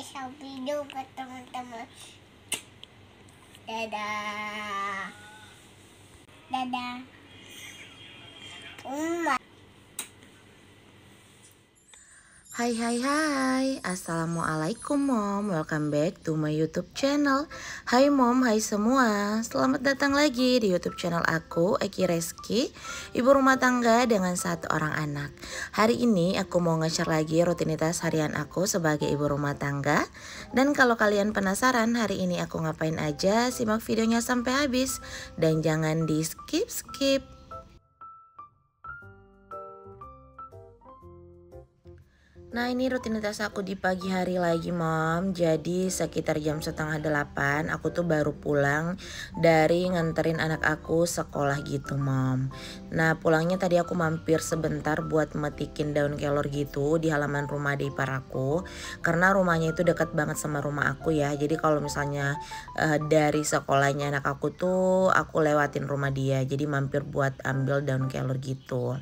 share video ke teman-teman. Dadah. Dadah. Hai hai hai, Assalamualaikum Mom, welcome back to my YouTube channel. Hai Mom, hai semua, selamat datang lagi di YouTube channel aku, Eki Reski, ibu rumah tangga dengan 1 orang anak. Hari ini aku mau nge-share lagi rutinitas harian aku sebagai ibu rumah tangga. Dan kalau kalian penasaran hari ini aku ngapain aja, simak videonya sampai habis dan jangan di skip. Nah, ini rutinitas aku di pagi hari lagi Mom. Jadi sekitar jam 7:30 aku tuh baru pulang dari nganterin anak aku sekolah gitu Mom. Nah, pulangnya tadi aku mampir sebentar buat metikin daun kelor gitu di halaman rumah adik ipar aku. Karena rumahnya itu dekat banget sama rumah aku ya. Jadi kalau misalnya dari sekolahnya anak aku tuh aku lewatin rumah dia. Jadi mampir buat ambil daun kelor gitu.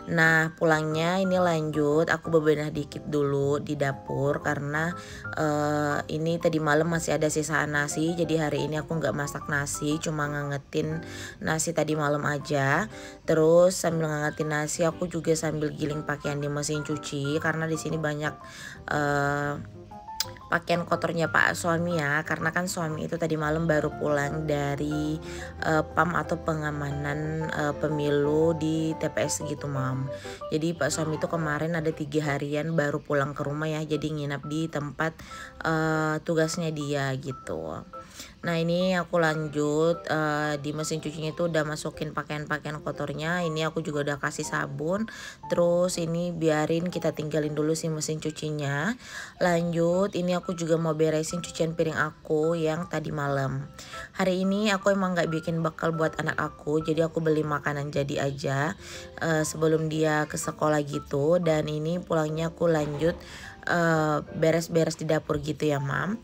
Nah, pulangnya ini lanjut aku bebenah dikit dulu di dapur karena ini tadi malam masih ada sisaan nasi. Jadi hari ini aku nggak masak nasi, cuma ngangetin nasi tadi malam aja. Terus sambil ngangetin nasi aku juga sambil giling pakaian di mesin cuci karena di sini banyak pakaian kotornya Pak suami ya, karena kan suami itu tadi malam baru pulang dari PAM atau pengamanan pemilu di TPS gitu Mam. Jadi Pak suami itu kemarin ada 3 harian baru pulang ke rumah ya, jadi nginap di tempat tugasnya dia gitu. Nah, ini aku lanjut di mesin cucinya itu udah masukin pakaian-pakaian kotornya. Ini aku juga udah kasih sabun. Terus ini biarin kita tinggalin dulu si mesin cucinya. Lanjut, ini aku juga mau beresin cucian piring aku yang tadi malam. Hari ini aku emang gak bikin bekal buat anak aku, jadi aku beli makanan jadi aja sebelum dia ke sekolah gitu. Dan ini pulangnya aku lanjut beres-beres di dapur gitu ya Mam.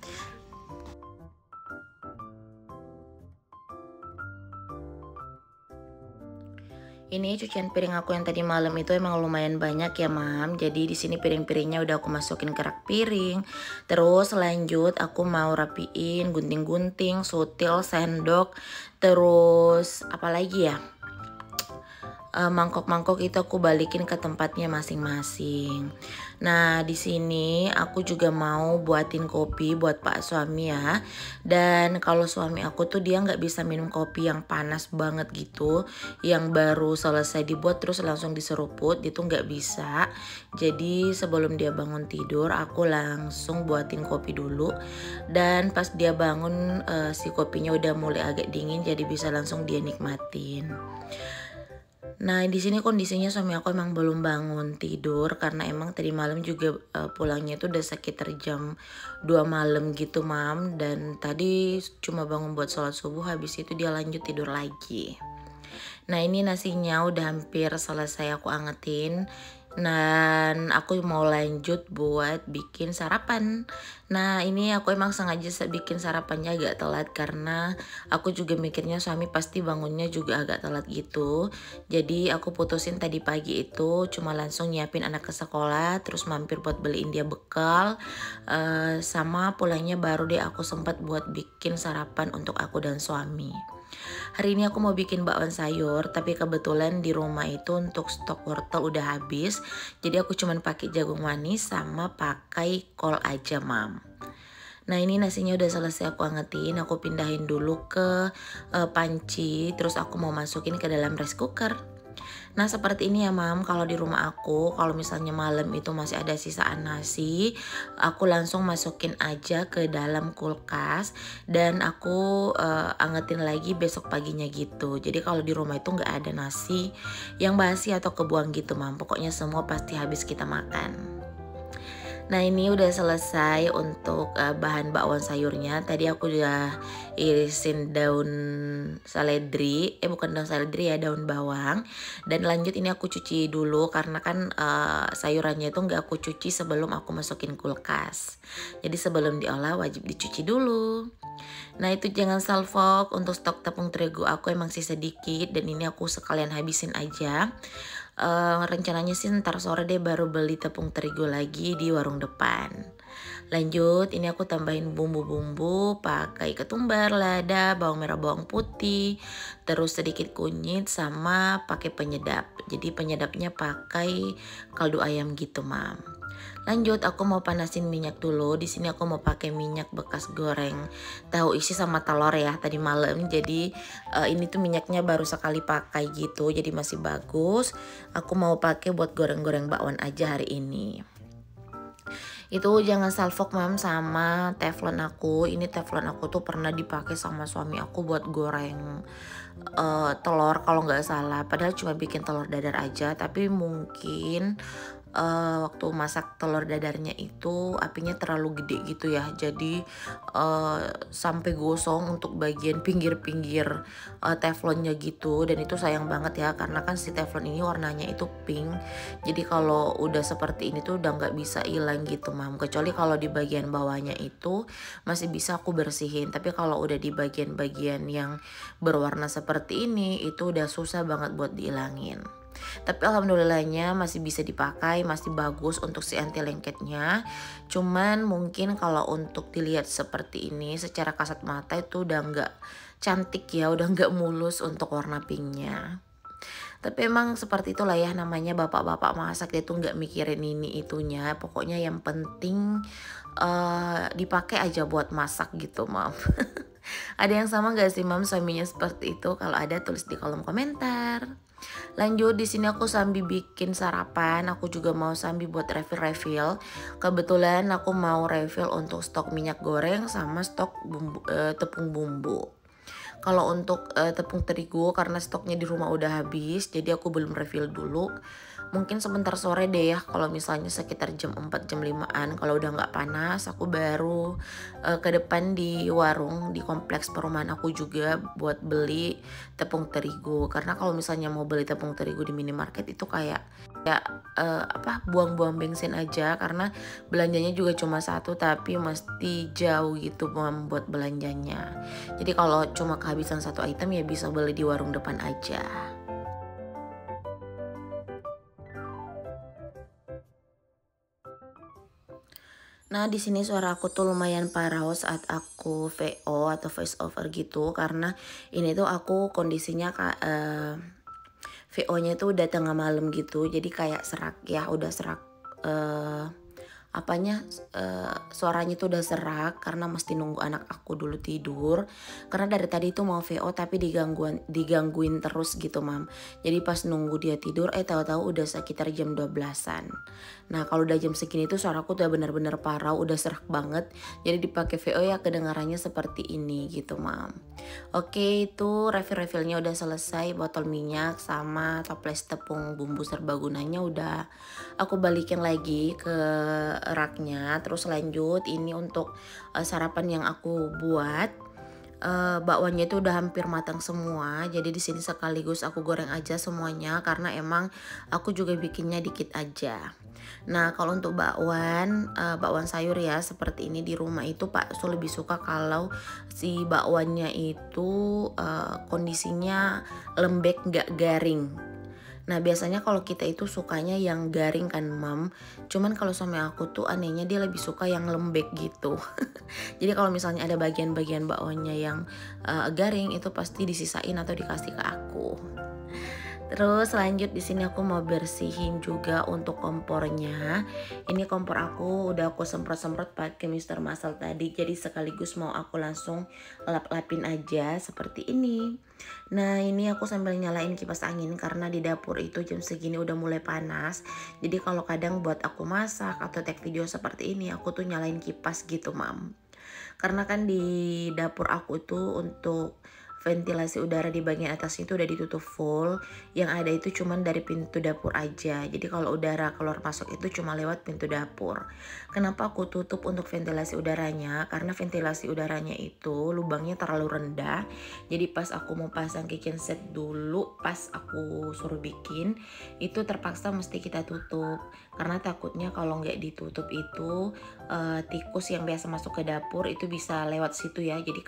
Ini cucian piring aku yang tadi malam itu emang lumayan banyak ya Mam. Jadi di sini piring-piringnya udah aku masukin ke rak piring. Terus lanjut aku mau rapiin gunting-gunting, sutil, sendok. Terus apalagi ya? Mangkok-mangkok itu aku balikin ke tempatnya masing-masing. Nah, di sini aku juga mau buatin kopi buat Pak suami ya. Dan kalau suami aku tuh dia nggak bisa minum kopi yang panas banget gitu, yang baru selesai dibuat terus langsung diseruput, itu nggak bisa. Jadi sebelum dia bangun tidur, aku langsung buatin kopi dulu. Dan pas dia bangun si kopinya udah mulai agak dingin, jadi bisa langsung dia nikmatin. Nah, di sini kondisinya suami aku emang belum bangun tidur karena emang tadi malam juga pulangnya itu udah sekitar jam 2 malam gitu Mam. Dan tadi cuma bangun buat sholat subuh, habis itu dia lanjut tidur lagi. Nah, ini nasinya udah hampir selesai aku angetin. Dan aku mau lanjut buat bikin sarapan. Nah, ini aku emang sengaja bikin sarapannya agak telat karena aku juga mikirnya suami pasti bangunnya juga agak telat gitu. Jadi aku putusin tadi pagi itu cuma langsung nyiapin anak ke sekolah, terus mampir buat beliin dia bekal, sama pulangnya baru deh aku sempat buat bikin sarapan untuk aku dan suami. Hari ini aku mau bikin bakwan sayur, tapi kebetulan di rumah itu untuk stok wortel udah habis. Jadi aku cuman pakai jagung manis sama pakai kol aja Mam. Nah, ini nasinya udah selesai aku angetin, aku pindahin dulu ke panci, terus aku mau masukin ke dalam rice cooker. Nah, seperti ini ya Mam, kalau di rumah aku, kalau misalnya malam itu masih ada sisaan nasi, aku langsung masukin aja ke dalam kulkas dan aku angetin lagi besok paginya gitu. Jadi kalau di rumah itu nggak ada nasi yang basi atau kebuang gitu Mam, pokoknya semua pasti habis kita makan. Nah, ini udah selesai untuk bahan bakwan sayurnya. Tadi aku udah irisin daun seledri, bukan daun seledri ya, daun bawang. Dan lanjut ini aku cuci dulu karena kan sayurannya itu nggak aku cuci sebelum aku masukin kulkas. Jadi sebelum diolah wajib dicuci dulu. Nah, itu jangan salfok, untuk stok tepung terigu aku emang sih sedikit dan ini aku sekalian habisin aja. Rencananya sih ntar sore deh baru beli tepung terigu lagi di warung depan. Lanjut, ini aku tambahin bumbu-bumbu pakai ketumbar, lada, bawang merah, bawang putih, terus sedikit kunyit sama pakai penyedap. Jadi penyedapnya pakai kaldu ayam gitu, Mam. Lanjut, aku mau panasin minyak dulu. Di sini aku mau pakai minyak bekas goreng tahu isi sama telur ya tadi malam. Jadi ini tuh minyaknya baru sekali pakai gitu, jadi masih bagus. Aku mau pakai buat goreng-goreng bakwan aja hari ini. Itu jangan salfok, Mam, sama teflon aku. Ini teflon aku tuh pernah dipakai sama suami aku buat goreng telur kalau nggak salah. Padahal cuma bikin telur dadar aja, tapi mungkin waktu masak telur dadarnya itu apinya terlalu gede gitu ya, jadi sampai gosong untuk bagian pinggir-pinggir teflonnya gitu. Dan itu sayang banget ya, karena kan si teflon ini warnanya itu pink, jadi kalau udah seperti ini tuh udah nggak bisa hilang gitu, Mam. Kecuali kalau di bagian bawahnya itu masih bisa aku bersihin, tapi kalau udah di bagian-bagian yang berwarna seperti ini itu udah susah banget buat dihilangin. Tapi alhamdulillahnya masih bisa dipakai, masih bagus untuk si anti lengketnya. Cuman mungkin kalau untuk dilihat seperti ini secara kasat mata itu udah nggak cantik ya, udah nggak mulus untuk warna pinknya. Tapi emang seperti itulah ya, namanya bapak-bapak masak, dia tuh nggak mikirin ini itunya. Pokoknya yang penting dipakai aja buat masak gitu, Mam. Ada yang sama gak sih, Mam, suaminya seperti itu? Kalau ada tulis di kolom komentar. Lanjut, di sini aku sambil bikin sarapan. Aku juga mau sambil buat refill. Kebetulan aku mau refill untuk stok minyak goreng sama stok tepung bumbu. Kalau untuk tepung terigu karena stoknya di rumah udah habis, jadi aku belum refill dulu. Mungkin sebentar sore deh ya, kalau misalnya sekitar jam 4 jam 5-an, kalau udah nggak panas aku baru ke depan di warung di kompleks perumahan aku juga buat beli tepung terigu. Karena kalau misalnya mau beli tepung terigu di minimarket itu kayak buang-buang bensin aja, karena belanjanya juga cuma satu tapi mesti jauh gitu buat belanjanya. Jadi kalau cuma kehabisan satu item ya bisa beli di warung depan aja. Nah, di sini suara aku tuh lumayan parau saat aku VO atau voice over gitu, karena ini tuh aku kondisinya VO-nya tuh udah tengah malam gitu, jadi kayak serak ya, udah serak suaranya tuh udah serak karena mesti nunggu anak aku dulu tidur. Karena dari tadi tuh mau VO tapi digangguin terus gitu, Mam. Jadi pas nunggu dia tidur tahu-tahu udah sekitar jam 12-an. Nah, kalau udah jam segini tuh suaraku udah bener-bener parau, udah serak banget. Jadi dipakai VO ya kedengarannya seperti ini gitu, Mam. Oke, itu refill-refillnya udah selesai, botol minyak sama toples tepung bumbu serbagunanya udah aku balikin lagi ke raknya. Terus lanjut, ini untuk sarapan yang aku buat. Bakwannya itu udah hampir matang semua, jadi di sini sekaligus aku goreng aja semuanya karena emang aku juga bikinnya dikit aja. Nah, kalau untuk bakwan sayur ya seperti ini di rumah itu Pak Su lebih suka kalau si bakwannya itu kondisinya lembek nggak garing. Nah, biasanya kalau kita itu sukanya yang garing kan, Mam. Cuman kalau suami aku tuh anehnya dia lebih suka yang lembek gitu. Jadi kalau misalnya ada bagian-bagian bakwannya yang garing itu pasti disisain atau dikasih ke aku. Terus lanjut, di sini aku mau bersihin juga untuk kompornya. Ini kompor aku udah aku semprot-semprot pakai Mr. Muscle tadi. Jadi sekaligus mau aku langsung lap-lapin aja seperti ini. Nah, ini aku sambil nyalain kipas angin karena di dapur itu jam segini udah mulai panas. Jadi kalau kadang buat aku masak atau take video seperti ini aku tuh nyalain kipas gitu, Mam. Karena kan di dapur aku itu untuk ventilasi udara di bagian atas itu udah ditutup full, yang ada itu cuman dari pintu dapur aja. Jadi kalau udara keluar masuk itu cuma lewat pintu dapur. Kenapa aku tutup untuk ventilasi udaranya? Karena ventilasi udaranya itu lubangnya terlalu rendah. Jadi pas aku mau pasang kitchen set dulu, pas aku suruh bikin, itu terpaksa mesti kita tutup. Karena takutnya kalau nggak ditutup itu tikus yang biasa masuk ke dapur itu bisa lewat situ ya. Jadi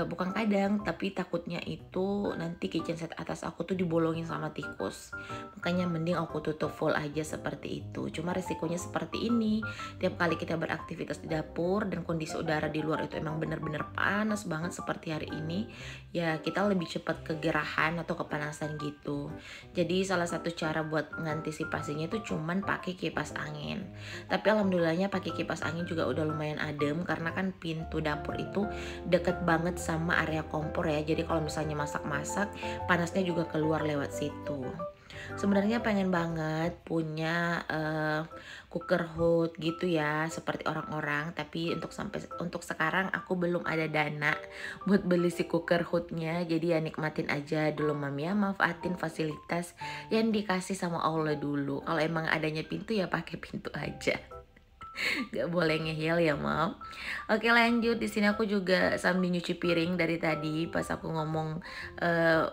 bukan kadang pasang, tapi takutnya itu nanti kitchen set atas aku tuh dibolongin sama tikus. Makanya mending aku tutup full aja seperti itu. Cuma resikonya seperti ini, tiap kali kita beraktivitas di dapur dan kondisi udara di luar itu emang bener-bener panas banget seperti hari ini, ya kita lebih cepat kegerahan atau kepanasan gitu. Jadi salah satu cara buat mengantisipasinya itu cuman pakai kipas angin. Tapi alhamdulillahnya pakai kipas angin juga udah lumayan adem, karena kan pintu dapur itu deket banget sama area kompor ya. Jadi kalau misalnya masak-masak, panasnya juga keluar lewat situ. Sebenarnya pengen banget punya cooker hood gitu ya seperti orang-orang, tapi untuk sekarang aku belum ada dana buat beli si cooker hoodnya. Jadi ya nikmatin aja dulu Mam ya, manfaatin fasilitas yang dikasih sama Allah dulu. Kalau emang adanya pintu ya pakai pintu aja. Gak boleh ngehil ya Mam. Oke lanjut, di sini aku juga sambil nyuci piring dari tadi pas aku ngomong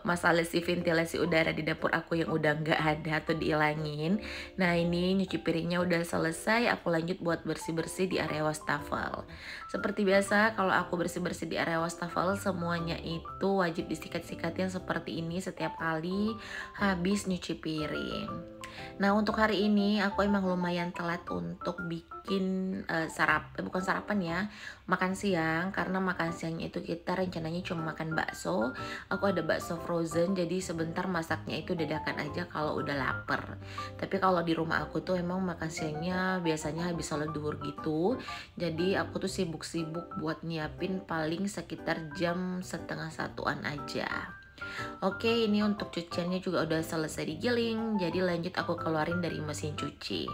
masalah si ventilasi udara di dapur aku yang udah nggak ada atau dihilangin. Nah ini nyuci piringnya udah selesai, aku lanjut buat bersih-bersih di area wastafel. Seperti biasa kalau aku bersih-bersih di area wastafel, semuanya itu wajib disikat-sikatin seperti ini setiap kali habis nyuci piring. Nah untuk hari ini aku emang lumayan telat untuk bikin bukan sarapan ya, makan siang. Karena makan siangnya itu kita rencananya cuma makan bakso. Aku ada bakso frozen, jadi sebentar masaknya itu dadakan aja kalau udah lapar. Tapi kalau di rumah aku tuh emang makan siangnya biasanya habis sholat duhur gitu. Jadi aku tuh sibuk-sibuk buat nyiapin paling sekitar jam setengah satuan aja. Oke, ini untuk cuciannya juga udah selesai digiling, jadi lanjut aku keluarin dari mesin cuci.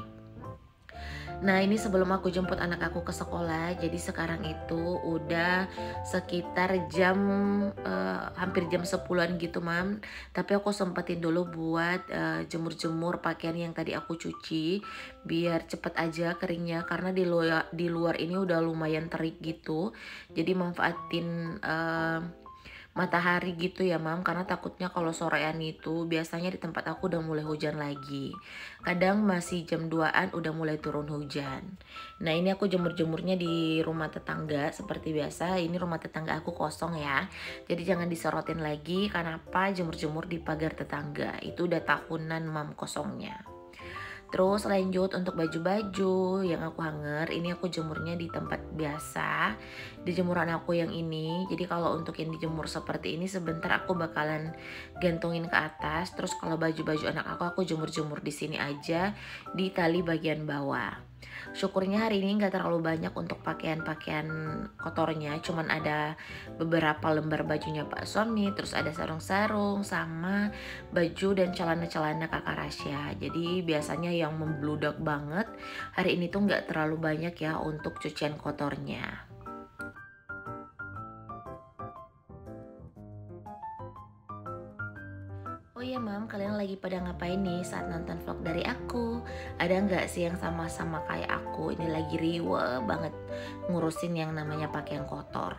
Nah ini sebelum aku jemput anak aku ke sekolah, jadi sekarang itu udah sekitar jam hampir jam 10-an gitu Mam. Tapi aku sempetin dulu buat jemur-jemur pakaian yang tadi aku cuci biar cepet aja keringnya, karena di luar ini udah lumayan terik gitu. Jadi manfaatin matahari gitu ya Mam, karena takutnya kalau sorean itu biasanya di tempat aku udah mulai hujan lagi. Kadang masih jam 2-an udah mulai turun hujan. Nah ini aku jemur-jemurnya di rumah tetangga seperti biasa. Ini rumah tetangga aku kosong ya, jadi jangan disorotin lagi. Kenapa jemur-jemur di pagar tetangga, itu udah tahunan Mam kosongnya. Terus lanjut untuk baju-baju yang aku hanger, ini aku jemurnya di tempat biasa, di jemuran aku yang ini. Jadi kalau untuk yang dijemur seperti ini sebentar aku bakalan gantungin ke atas. Terus kalau baju-baju anak aku jemur-jemur di sini aja di tali bagian bawah. Syukurnya hari ini nggak terlalu banyak untuk pakaian-pakaian kotornya, cuman ada beberapa lembar bajunya Pak suami, terus ada sarung-sarung sama baju dan celana-celana kakak Rasya. Jadi biasanya yang membludak banget, hari ini tuh nggak terlalu banyak ya untuk cucian kotornya. Oh iya Mam, kalian lagi pada ngapain nih saat nonton vlog dari aku? Ada nggak sih yang sama-sama kayak aku? Ini lagi riwe banget ngurusin yang namanya pakaian kotor.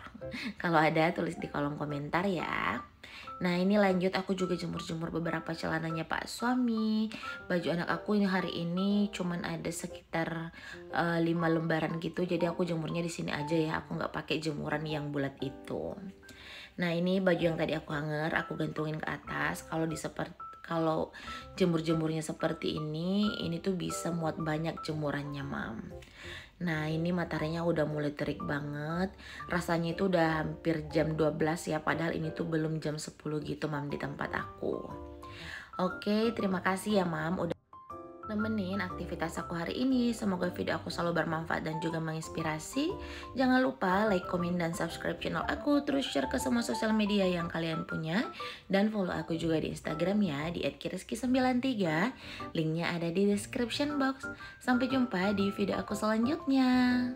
Kalau ada tulis di kolom komentar ya. Nah ini lanjut aku juga jemur-jemur beberapa celananya Pak suami. Baju anak aku ini hari ini cuman ada sekitar 5 lembaran gitu. Jadi aku jemurnya di sini aja ya. Aku nggak pakai jemuran yang bulat itu. Nah ini baju yang tadi aku hanger, aku gantungin ke atas. Kalau jemur-jemurnya seperti ini tuh bisa muat banyak jemurannya Mam. Nah ini mataharinya udah mulai terik banget. Rasanya itu udah hampir jam 12 ya, padahal ini tuh belum jam 10 gitu Mam di tempat aku. Oke, terima kasih ya Mam udah nemenin aktivitas aku hari ini. Semoga video aku selalu bermanfaat dan juga menginspirasi. Jangan lupa like, komen, dan subscribe channel aku. Terus share ke semua sosial media yang kalian punya. Dan follow aku juga di Instagram ya, di @kiriski93. Linknya ada di description box. Sampai jumpa di video aku selanjutnya.